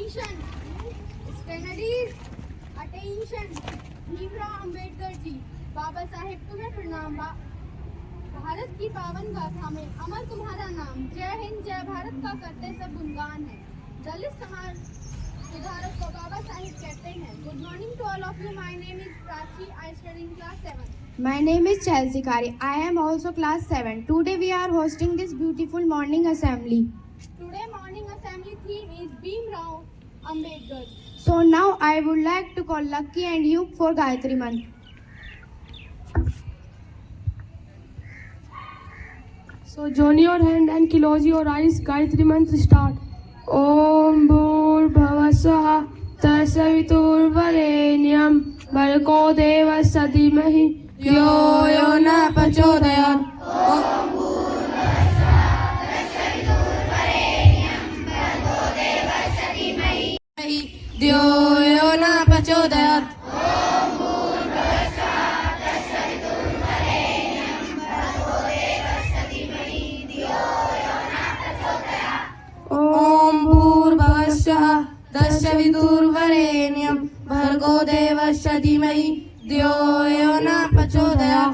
Attention, studies, attention. Bhimrao Ambedkar ji, Baba Saheb तुम्हें प्रणाम। भारत की पावन गाथा में अमर तुम्हारा नाम। जय हिंद जय भारत का करते सब गुणगान है। दलित समाज सुधारक को बाबा साहेब कहते हैं। Good morning to all of you. My name is Prachi. I study in class 7. My name is Chelsea Kari. I am also class 7. Today we are hosting this beautiful morning assembly. Today morning assembly theme is Bhimrao Ambedkar. So now I would like to call Lucky and Hugh for Gayatri Mantra. So join your hand and close your eyes. Gayatri Mantra start. Om Bhurбhavасвah Tasavitурvarenyam Bhargo Devasya Dhimahi Dhyo Yo Na Prachodayat. Om Bhurбhavасвah Tasavitурvarenyam Bhargo Devasya Dhimahi Dhyo Yo Na Prachodayat. Om Bhurбhavасвah Tasavitурvarenyam Bhargo Devasya Dhimahi Dhyo Yo Na Prachodayat. Om Bhurбhavасвah Tasavitурvarenyam Bhargo Devasya Dhimahi Dhyo Yo Na Prachodayat.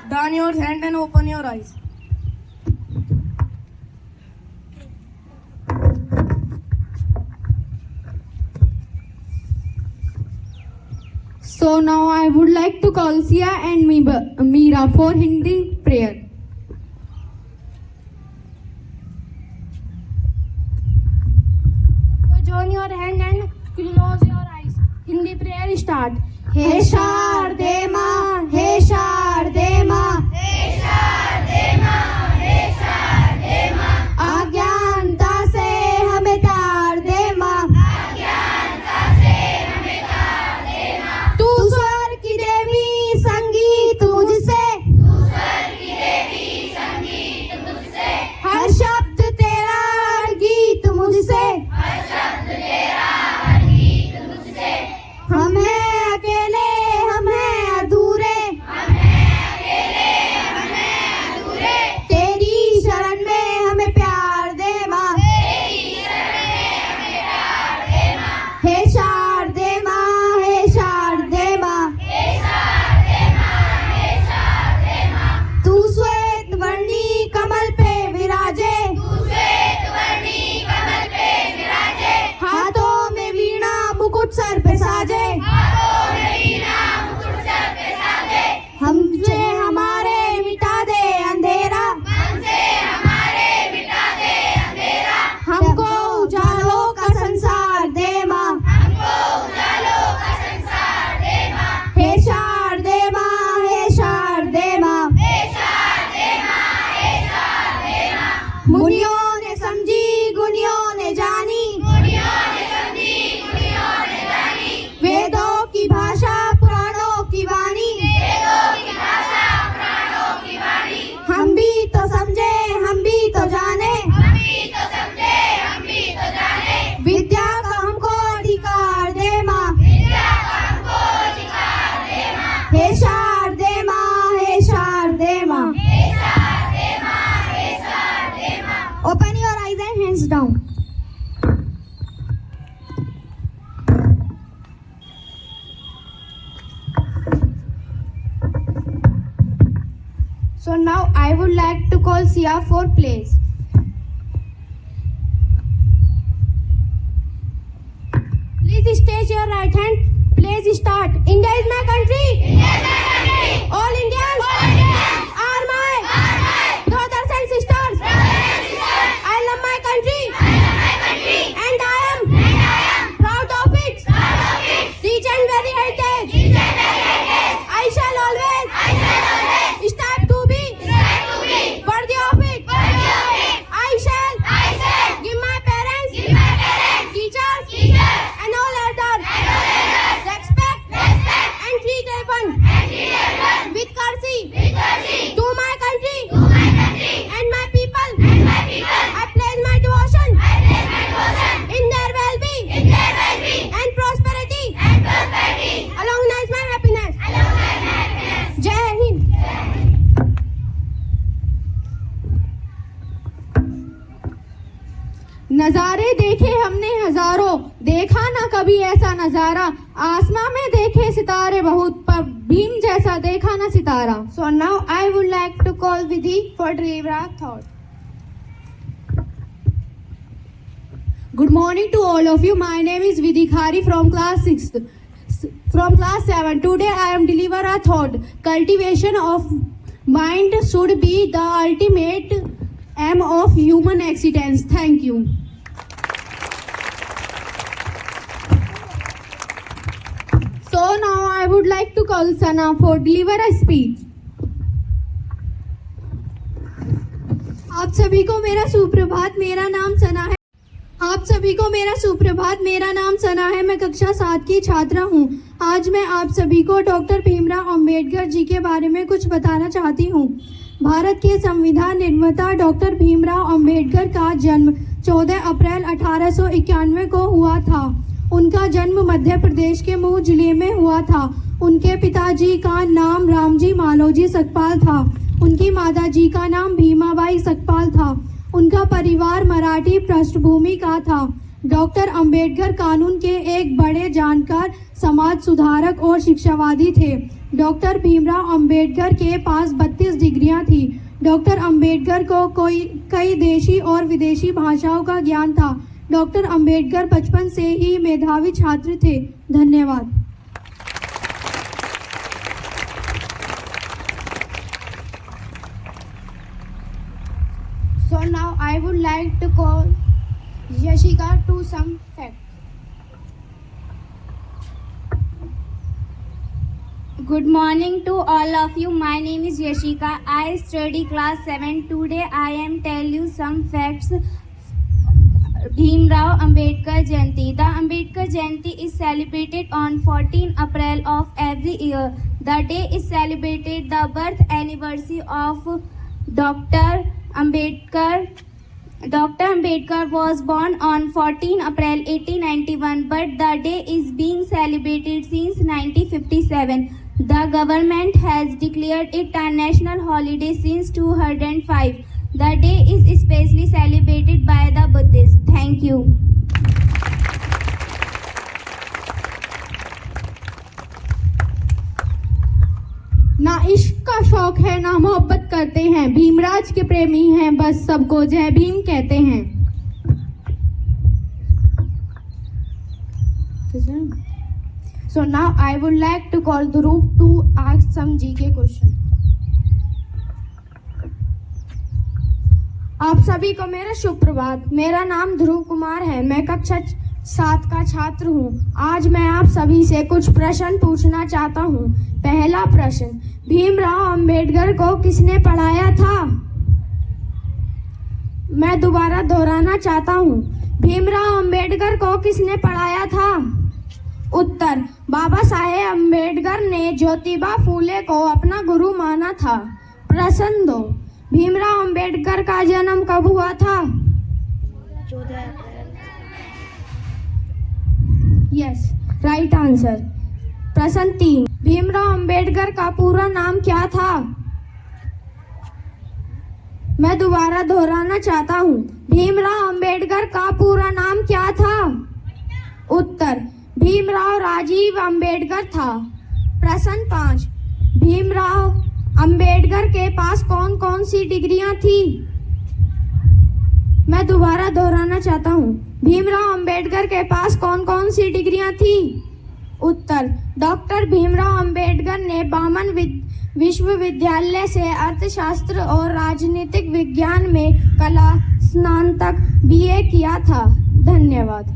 Down your hand and open your eyes. So now I would like to call Sia and Meera for Hindi prayer. So join your hand and close your eyes. Hindi prayer start. He Sharde Ma, He Sharde Ma, He Sharde Ma, He Sharde Ma. अज्ञानता से हमें तार दे माँ, अज्ञानता से हमें तार दे माँ। तू स्वर की देवी संगीत मुझसे, तू स्वर की देवी संगीत मुझसे। हर शब्द तेरा हर गीत मुझसे, हर शब्द तेरा हर गीत मुझसे। हम हैं अकेले हम हैं अधूरे, हम हैं अकेले हम हैं अधूरे। तेरी शरण में हमें प्यार दे माँ, तेरी शरण में हमें प्यार दे माँ। हे शारदे माँ, हे शारदे माँ, हे शारदे माँ, हे शारदे माँ। तू श्वेत वर्णी कमल पे विराजे, तू श्वेत वर्णी कमल पे विराजे। हाथों में वीणा मुकुट सर पे साजे, हाथों में वीणा मुकुट सर पे साजे। हमसे हमारे मिटा दे अंधेरा, हमसे हमारे मिटा दे अंधेरा। हमको उजालों का संसार दे माँ, हमको उजालों का संसार दे माँ। हे शारदे माँ, हे शारदे माँ, हे शारदे माँ, हे शारदे माँ। मुनियों ने समझी गुनियों ने जानी, मुनियों ने समझी गुनियों ने जानी। वेदों की भाषा पुराणों की वाणी, वेदों की भाषा पुराणों की वाणी। हम भी तो समझे हम भी तो जाने, हम भी तो समझे हम भी तो जाने। विद्या का हमको अधिकार दे माँ, विद्या का हमको अधिकार दे माँ। हे शारदे माँ, हे शारदे माँ, हे शारदे माँ, हे शारदे माँ। Open your eyes and hands down. So now I would like to call Sia for plays. Please stage your right hand. Please start. India is my country. India is my country. All Indians, are my brothers and sisters. I love my country. And I am proud of it. Rich and very heritage. I shall always strive to be worthy of it. I shall give my parents, teachers, and all elders respect and नजारे देखे हमने हजारों, देखा ना कभी ऐसा नजारा। आसमां में देखे सितारे बहुत, पर भीम जैसा देखा ना सितारा। So now I would like to call Vidhi for deliver a thought. Good morning to all of you. My name is Vidhi Khari from class 6th. From class 7. Today I am deliver a thought. Cultivation of mind should be the ultimate aim of human existence. Thank you. So now I would like to call Sana for deliver a speech. आप सभी को मेरा सुप्रभात। मेरा नाम सना है। आप सभी को मेरा सुप्रभात। मेरा नाम सना है। मैं कक्षा 7 की छात्रा हूँ। आज मैं आप सभी को डॉक्टर भीमराव अंबेडकर जी के बारे में कुछ बताना चाहती हूँ। भारत के संविधान निर्माता डॉक्टर भीमराव अंबेडकर का जन्म 14 अप्रैल 1891 को हुआ था। उनका जन्म मध्य प्रदेश के मऊ जिले में हुआ था। उनके पिताजी का नाम रामजी मालोजी सकपाल था। उनकी माताजी का नाम भीमाबाई सकपाल था। उनका परिवार मराठी पृष्ठभूमि का था। डॉक्टर अंबेडकर कानून के एक बड़े जानकार, समाज सुधारक और शिक्षावादी थे। डॉक्टर भीमराव अंबेडकर के पास 32 डिग्रियां थी। डॉक्टर अंबेडकर को कई देशी और विदेशी भाषाओं का ज्ञान था। डॉक्टर अंबेडकर बचपन से ही मेधावी छात्र थे। धन्यवाद। So now I would like to call Yashika to some facts. Good morning to all of you. My name is Yashika. I study class 7. Today I am tell you some facts. Bhimrao Ambedkar Jayanti. The Ambedkar Jayanti is celebrated on 14 April of every year. The day is celebrated the birth anniversary of Dr. Ambedkar. Dr. Ambedkar was born on 14 April 1891, but the day is being celebrated since 1957. The government has declared it a national holiday since 2005. The day is especially celebrated by the Buddhists. Thank you. ना इश्क का शौक है ना मोहब्बत करते हैं, भीमराज के प्रेमी हैं, बस सबको जय भीम कहते हैं। So now I would like to call Dhruv to ask some GK question. आप सभी को मेरा सुप्रभात। मेरा नाम ध्रुव कुमार है। मैं कक्षा 7 का छात्र हूँ। आज मैं आप सभी से कुछ प्रश्न पूछना चाहता हूँ। पहला प्रश्न, भीमराव अंबेडकर को किसने पढ़ाया था? मैं दोबारा दोहराना चाहता हूँ। भीमराव अंबेडकर को किसने पढ़ाया था? उत्तर, बाबा साहेब अंबेडकर ने ज्योतिबा फूले को अपना गुरु माना था। प्रश्न 2, भीमराव अंबेडकर का जन्म कब हुआ था? 14 अप्रैल। Yes, right answer. प्रश्न 3, भीमराव अंबेडकर का पूरा नाम क्या था? मैं दोबारा दोहराना चाहता हूँ। भीमराव अंबेडकर का पूरा नाम क्या था? उत्तर, भीमराव राजीव अंबेडकर था। प्रश्न 5, भीमराव अंबेडकर के पास कौन कौन सी डिग्रियां थी? मैं दोबारा दोहराना चाहता हूँ। भीमराव अंबेडकर के पास कौन कौन सी डिग्रियां थी? उत्तर, डॉक्टर भीमराव अंबेडकर ने बामन विश्वविद्यालय से अर्थशास्त्र और राजनीतिक विज्ञान में कला स्नातक BA किया था। धन्यवाद।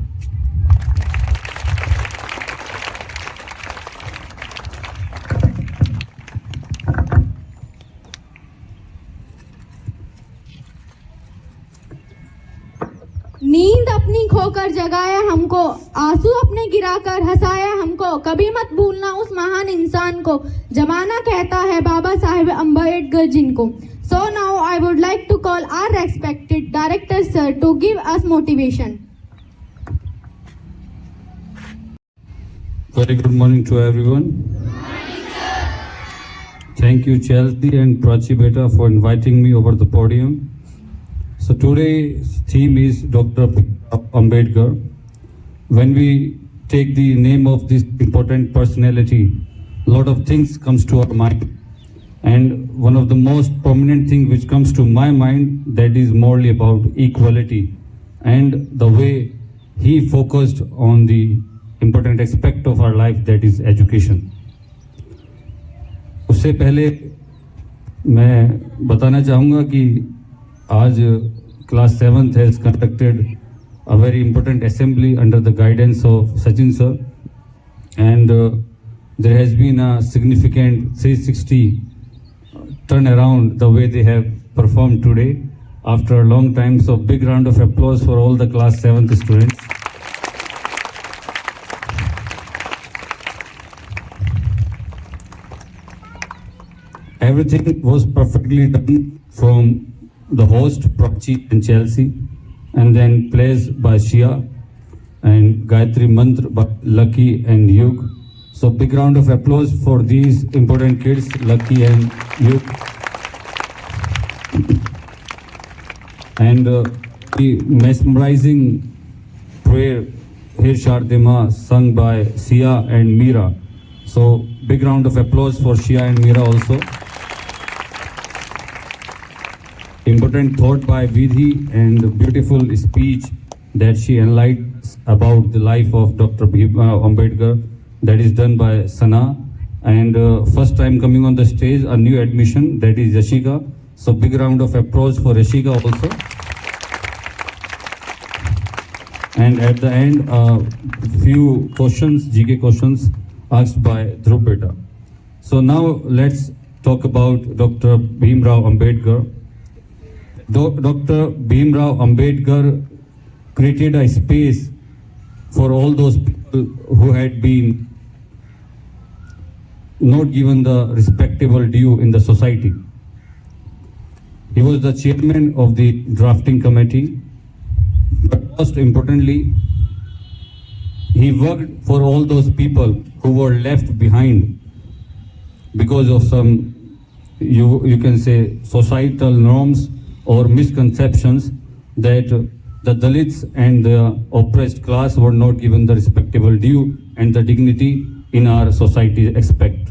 नींद अपनी खोकर जगाया हमको, आंसू अपने गिराकर हंसाया हमको। कभी मत भूलना उस महान इंसान को, जमाना कहता है बाबा साहेब अम्बेडकर जिनको। So now I would like to call our respected director sir to give us motivation. Very good morning to everyone. Thank you Chelsea and Prachi Beta for inviting me over the podium. So today's theme is Dr. Ambedkar. When we take the name of this important personality, a lot of things comes to our mind. And one of the most prominent thing which comes to my mind, that is morely about equality and the way he focused on the important aspect of our life, that is education. उससे पहले मैं बताना चाहूँगा कि आज class 7th has conducted a very important assembly under the guidance of Sachin sir, and there has been a significant 360 turn around the way they have performed today after a long time. So big round of applause for all the class 7th students. Everything was perfectly done from the host, Prabchi and Chelsea, and then plays by Shia and Gayatri Mantra by Lucky and Yug. So big round of applause for these important kids, Lucky and Yug. And the mesmerizing prayer, He Shardema, sung by Sia and Mira. So big round of applause for Shia and Mira also. Important thought by Vidhi and beautiful speech that she enlightens about the life of Dr. Bhimrao Ambedkar, that is done by Sana. And first time coming on the stage, a new admission, that is Yashika. So big round of applause for Yashika also. And at the end, few questions, GK questions asked by Dhruv Beta. So now let's talk about Dr. Bhimrao Ambedkar. Dr. Bhimrao Ambedkar created a space for all those people who had been not given the respectable due in the society. He was the chairman of the drafting committee, but most importantly, he worked for all those people who were left behind because of some, you can say, societal norms or misconceptions that the Dalits and the oppressed class were not given the respectable due and the dignity in our society expect.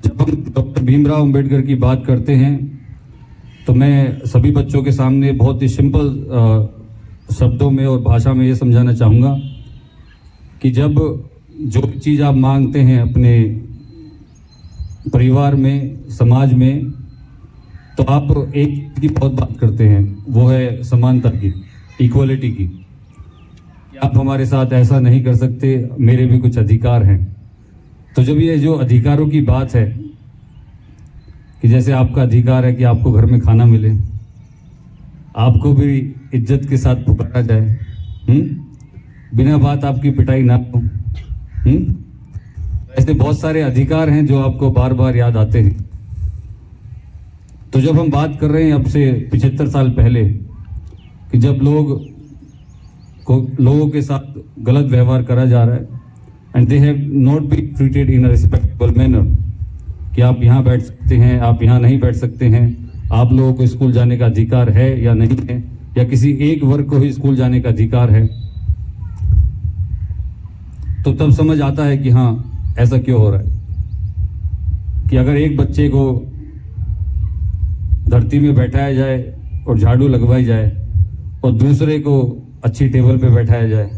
जब हम doctor Bhimrao Ambedkar की बात करते हैं तो मैं सभी बच्चों के सामने बहुत ही सिंपल शब्दों में और भाषा में ये समझाना चाहूँगा कि जब जो चीज़ आप मांगते हैं अपने परिवार में, समाज में, तो आप एक चीज़ की बहुत बात करते हैं, वो है समानता की, इक्वलिटी की, कि आप हमारे साथ ऐसा नहीं कर सकते, मेरे भी कुछ अधिकार हैं। तो जब ये जो अधिकारों की बात है कि जैसे आपका अधिकार है कि आपको घर में खाना मिले, आपको भी इज्जत के साथ पुकारा जाए, बिना बात आपकी पिटाई ना हो, ऐसे बहुत सारे अधिकार हैं जो आपको बार बार याद आते हैं। तो जब हम बात कर रहे हैं अब से 75 साल पहले कि जब लोगों के साथ गलत व्यवहार करा जा रहा है and they have not been treated in a respectable manner, कि आप यहाँ बैठ सकते हैं, आप यहाँ नहीं बैठ सकते हैं, आप लोगों को स्कूल जाने का अधिकार है या नहीं है, या किसी एक वर्ग को ही स्कूल जाने का अधिकार है, तो तब समझ आता है कि हाँ, ऐसा क्यों हो रहा है। कि अगर एक बच्चे को धरती में बैठाया जाए और झाड़ू लगवाई जाए और दूसरे को अच्छी टेबल पे बैठाया जाए,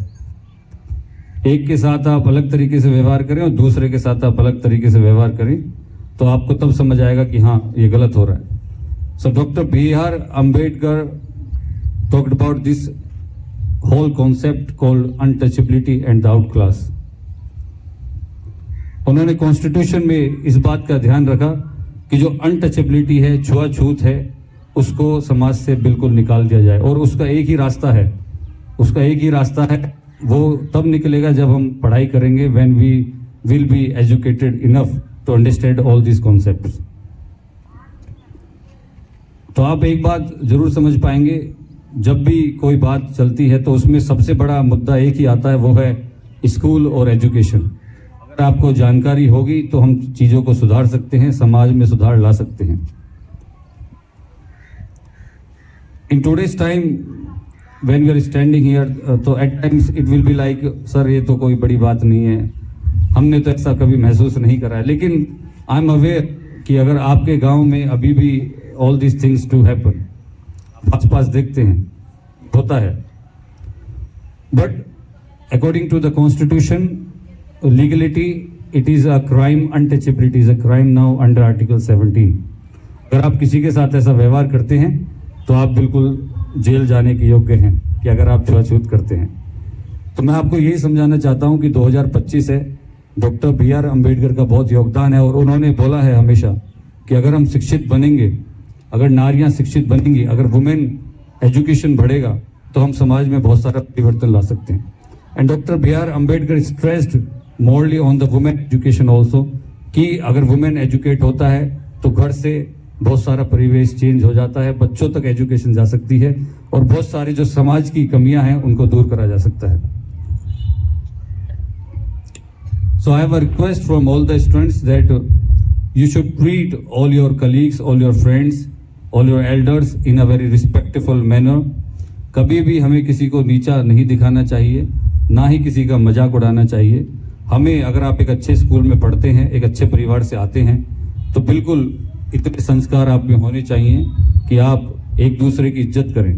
एक के साथ आप अलग तरीके से व्यवहार करें और दूसरे के साथ आप अलग तरीके से व्यवहार करें, तो आपको तब समझ आएगा कि हाँ, ये गलत हो रहा है। So doctor B.R. Ambedkar talked about this whole concept called untouchability and the outclass. उन्होंने कॉन्स्टिट्यूशन में इस बात का ध्यान रखा कि जो अनटचेबिलिटी है, छुआछूत है, उसको समाज से बिल्कुल निकाल दिया जाए। और उसका एक ही रास्ता है, वो तब निकलेगा जब हम पढ़ाई करेंगे, when we will be educated enough to understand all these concepts. तो आप एक बात जरूर समझ पाएंगे, जब भी कोई बात चलती है तो उसमें सबसे बड़ा मुद्दा एक ही आता है, वो है स्कूल और एजुकेशन। अगर आपको जानकारी होगी तो हम चीज़ों को सुधार सकते हैं, समाज में सुधार ला सकते हैं। in today's time when we are standing here, तो at times it will be like sir ये तो कोई बड़ी बात नहीं है, हमने तो ऐसा कभी महसूस नहीं करा है. लेकिन आई एम अवेयर कि अगर आपके गांव में अभी भी all this things to happen, आस पास देखते हैं होता है, but according to the constitution legality it is a crime, untouchability is a crime now under article 17. अगर आप किसी के साथ ऐसा व्यवहार करते हैं तो आप बिल्कुल जेल जाने के योग्य हैं कि अगर आप छुआछूत करते हैं. तो मैं आपको यही समझाना चाहता हूं कि 2025 है, डॉक्टर BR अम्बेडकर का बहुत योगदान है और उन्होंने बोला है हमेशा कि अगर हम शिक्षित बनेंगे, अगर नारियां शिक्षित बनेंगी, अगर वुमेन एजुकेशन बढ़ेगा तो हम समाज में बहुत सारा परिवर्तन ला सकते हैं. And doctor BR Ambedkar stressed morally on the women education also कि अगर वुमेन एजुकेट होता है तो घर से बहुत सारा परिवेश चेंज हो जाता है, बच्चों तक एजुकेशन जा सकती है और बहुत सारी जो समाज की कमियां हैं उनको दूर करा जा सकता है. So I have a request from all the students that you should treat all your colleagues, all your friends, all your elders in a very respectful manner. कभी भी हमें किसी को नीचा नहीं दिखाना चाहिए, ना ही किसी का मजाक उड़ाना चाहिए. हमें, अगर आप एक अच्छे स्कूल में पढ़ते हैं, एक अच्छे परिवार से आते हैं, तो बिल्कुल इतने संस्कार आप में होने चाहिए कि आप एक दूसरे की इज्जत करें.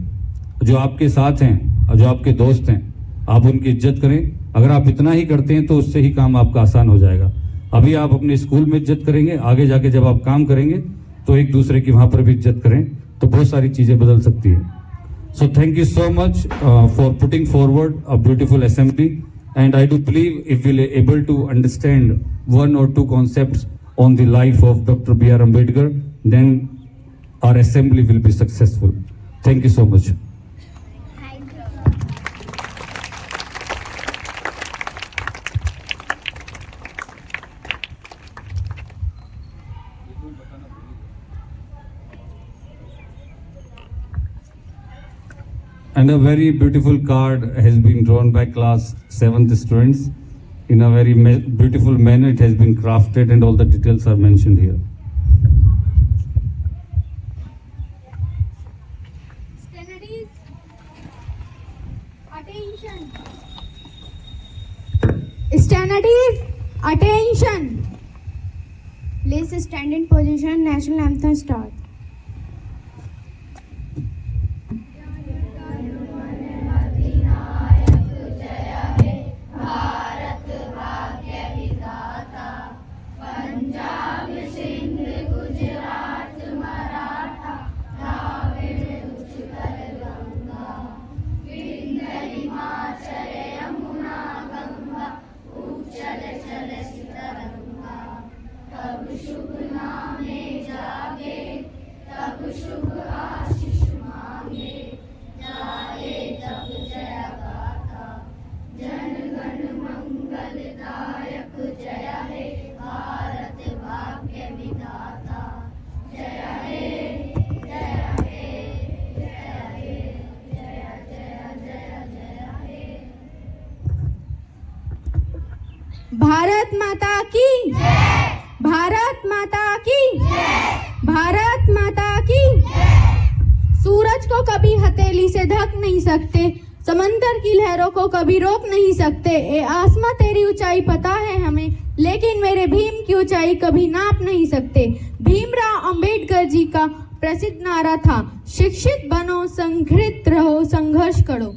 जो आपके साथ हैं और जो आपके दोस्त हैं, आप उनकी इज्जत करें. अगर आप इतना ही करते हैं तो उससे ही काम आपका आसान हो जाएगा. अभी आप अपने स्कूल में इज्जत करेंगे, आगे जाके जब आप काम करेंगे तो एक दूसरे की वहां पर भी इज्जत करें, तो बहुत सारी चीजें बदल सकती है. So thank you so much for putting forward a beautiful assembly, and I do believe if we able to understand 1 or 2 concepts on the life of Dr. BR Ambedkar, then our assembly will be successful. Thank you so much. And a very beautiful card has been drawn by class 7th students. In a very beautiful manner it has been crafted and all the details are mentioned here. Studies. Attention. Studies, attention. Please stand in position. National anthem start. Bharat माता की जय, भारत माता की जय, भारत माता की जय. सूरज को कभी हथेली से ढक नहीं सकते, समंदर की लहरों को कभी रोक नहीं सकते. ए आसमां तेरी ऊंचाई पता है हमें, लेकिन मेरे भीम की ऊंचाई कभी नाप नहीं सकते. भीमराव अंबेडकर जी का प्रसिद्ध नारा था, शिक्षित बनो, संगठित रहो, संघर्ष करो.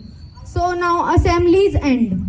So now assemblies and.